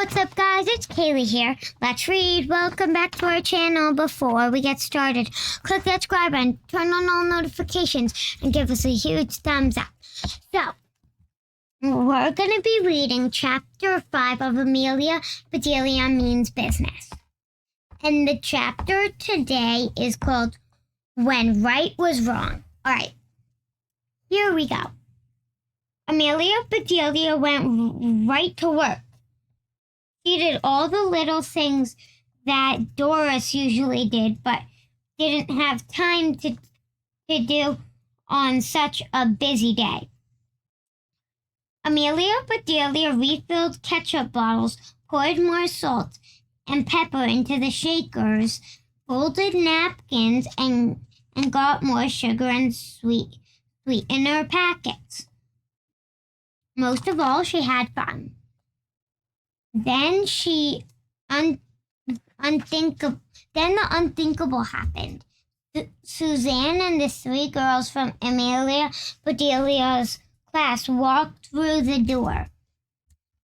What's up, guys? It's Kayla here. Let's read. Welcome back to our channel. Before we get started, click that subscribe button, turn on all notifications, and give us a huge thumbs up. So, we're going to be reading Chapter 5 of Amelia, Bedelia Means Business. And the chapter today is called When Right Was Wrong. Alright, here we go. Amelia Bedelia went right to work. She did all the little things that Doris usually did, but didn't have time to do on such a busy day. Amelia Bedelia refilled ketchup bottles, poured more salt and pepper into the shakers, folded napkins, and got more sugar and sweetener packets. Most of all, she had fun. Then the unthinkable happened. Suzanne and the three girls from Amelia Bedelia's class walked through the door.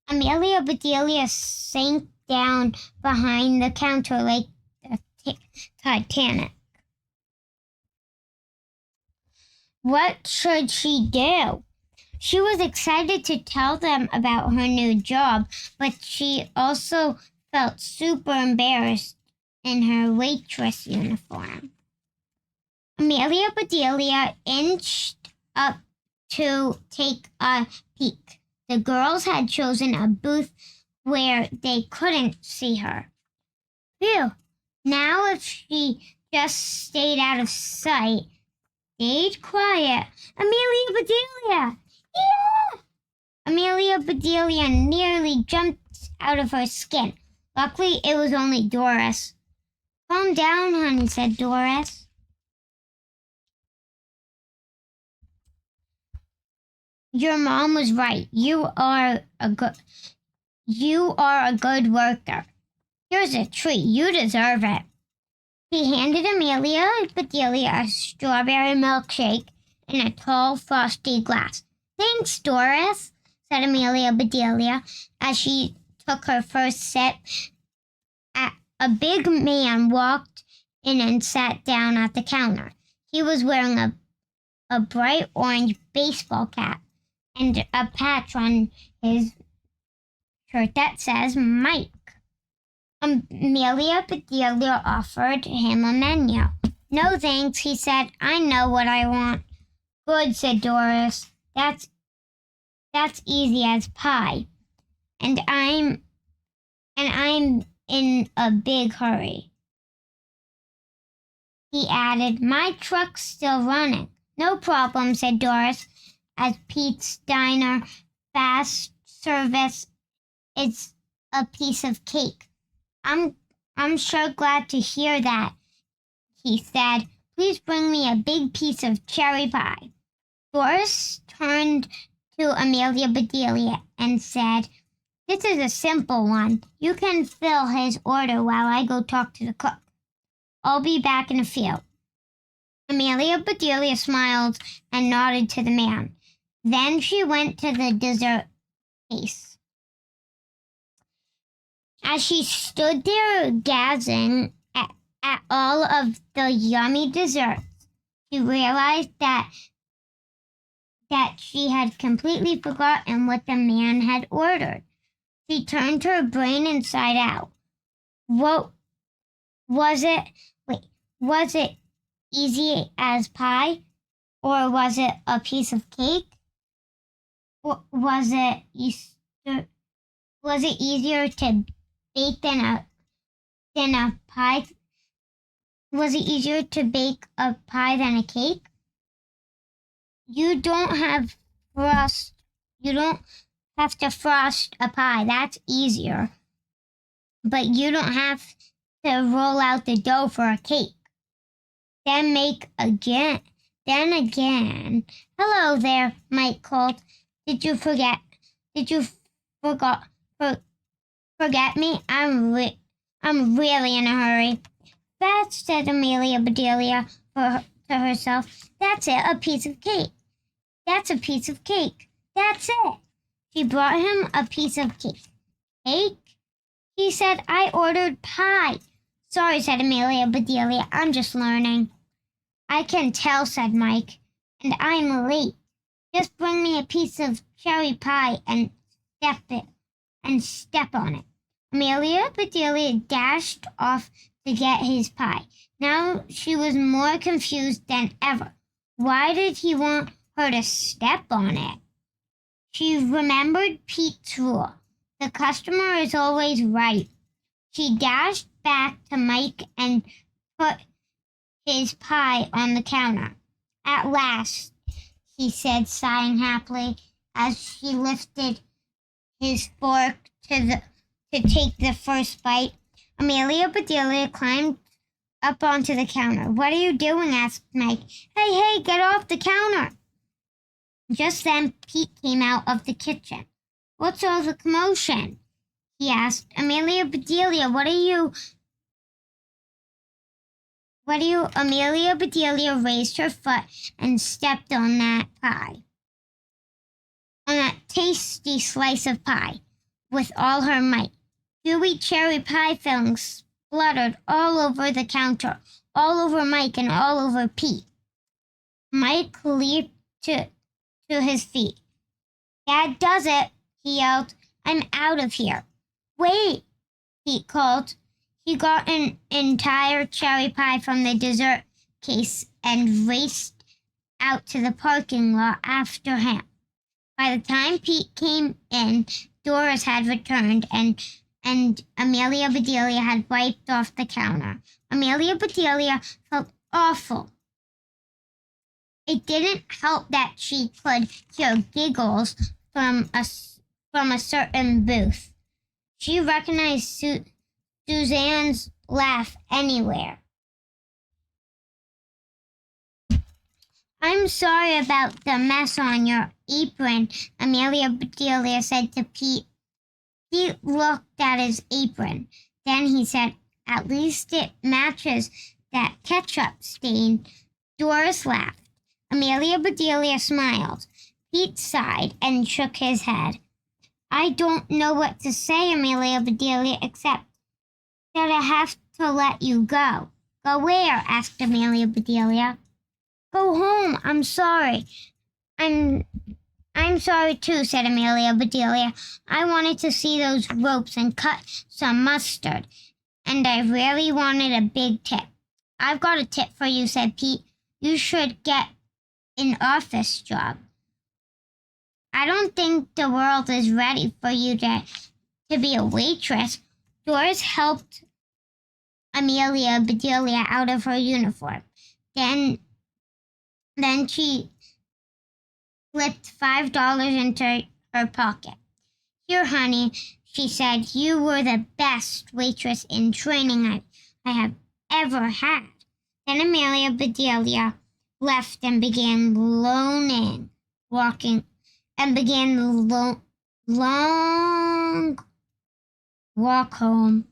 Amelia Bedelia sank down behind the counter like the Titanic. What should she do? She was excited to tell them about her new job, but she also felt super embarrassed in her waitress uniform. Amelia Bedelia inched up to take a peek. The girls had chosen a booth where they couldn't see her. Phew! Now if she just stayed out of sight, stayed quiet. Amelia Bedelia! Yeah! Amelia Bedelia nearly jumped out of her skin. Luckily, it was only Doris. Calm down, honey, said Doris. Your mom was right. You are a good worker. Here's a treat. You deserve it. He handed Amelia Bedelia a strawberry milkshake in a tall, frosty glass. Thanks, Doris, said Amelia Bedelia as she took her first sip. A big man walked in and sat down at the counter. He was wearing a bright orange baseball cap and a patch on his shirt that says Mike. Amelia Bedelia offered him a menu. No thanks, he said. I know what I want. Good, said Doris. That's easy as pie. And I'm in a big hurry. He added, my truck's still running. No problem, said Doris, as Pete's Diner fast service is a piece of cake. I'm sure glad to hear that, he said. Please bring me a big piece of cherry pie. Doris turned to Amelia Bedelia and said, this is a simple one. You can fill his order while I go talk to the cook. I'll be back in a few. Amelia Bedelia smiled and nodded to the man. Then she went to the dessert case. As she stood there gazing at all of the yummy desserts, she realized that she had completely forgotten what the man had ordered. She turned her brain inside out. What was it? Was it easy as pie? Or was it a piece of cake? Or was it easier to bake than a pie? Was it easier to bake a pie than a cake? You don't have to frost a pie. That's easier. But you don't have to roll out the dough for a cake. Then again. Hello there, Mike called. Did you forget me? I'm really in a hurry. That, said Amelia Bedelia to herself. That's it, a piece of cake. That's a piece of cake. That's it. She brought him a piece of cake. Cake? He said, I ordered pie. Sorry, said Amelia Bedelia. I'm just learning. I can tell, said Mike, and I'm late. Just bring me a piece of cherry pie and step on it. Amelia Bedelia dashed off to get his pie. Now she was more confused than ever. Why did he want her to step on it? She remembered Pete's rule. The customer is always right. She dashed back to Mike and put his pie on the counter. At last, he said, sighing happily as she lifted his fork to take the first bite. Amelia Bedelia climbed up onto the counter. What are you doing? Asked Mike. Hey, get off the counter. Just then, Pete came out of the kitchen. What's all the commotion? He asked. Amelia Bedelia, Amelia Bedelia raised her foot and stepped on that pie. On that tasty slice of pie with all her might. Gooey cherry pie fillings spluttered all over the counter, all over Mike and all over Pete. Mike leaped to his feet. That does it, he yelled. I'm out of here. Wait, Pete called. He got an entire cherry pie from the dessert case and raced out to the parking lot after him. By the time Pete came in, Doris had returned and Amelia Bedelia had wiped off the counter. Amelia Bedelia felt awful. It didn't help that she could hear giggles from a certain booth. She recognized Suzanne's laugh anywhere. I'm sorry about the mess on your apron, Amelia Bedelia said to Pete. Pete looked at his apron. Then he said, at least it matches that ketchup stain. Doris laughed. Amelia Bedelia smiled. Pete sighed and shook his head. I don't know what to say, Amelia Bedelia, except that I have to let you go. Go where? Asked Amelia Bedelia. Go home. I'm sorry. I'm sorry too, said Amelia Bedelia. I wanted to see those ropes and cut some mustard, and I really wanted a big tip. I've got a tip for you, said Pete. You should get an office job. I don't think the world is ready for you to be a waitress. Doris helped Amelia Bedelia out of her uniform. Then she slipped $5 into her pocket. Here, honey, she said, you were the best waitress in training I have ever had. Then Amelia Bedelia left and began long walk home.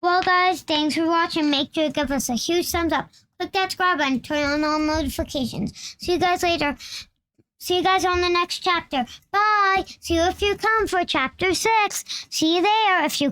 Well, guys, thanks for watching. Make sure to give us a huge thumbs up. Click that subscribe button, turn on all notifications. See you guys later. See you guys on the next chapter. Bye. See you if you come for chapter 6. See you there if you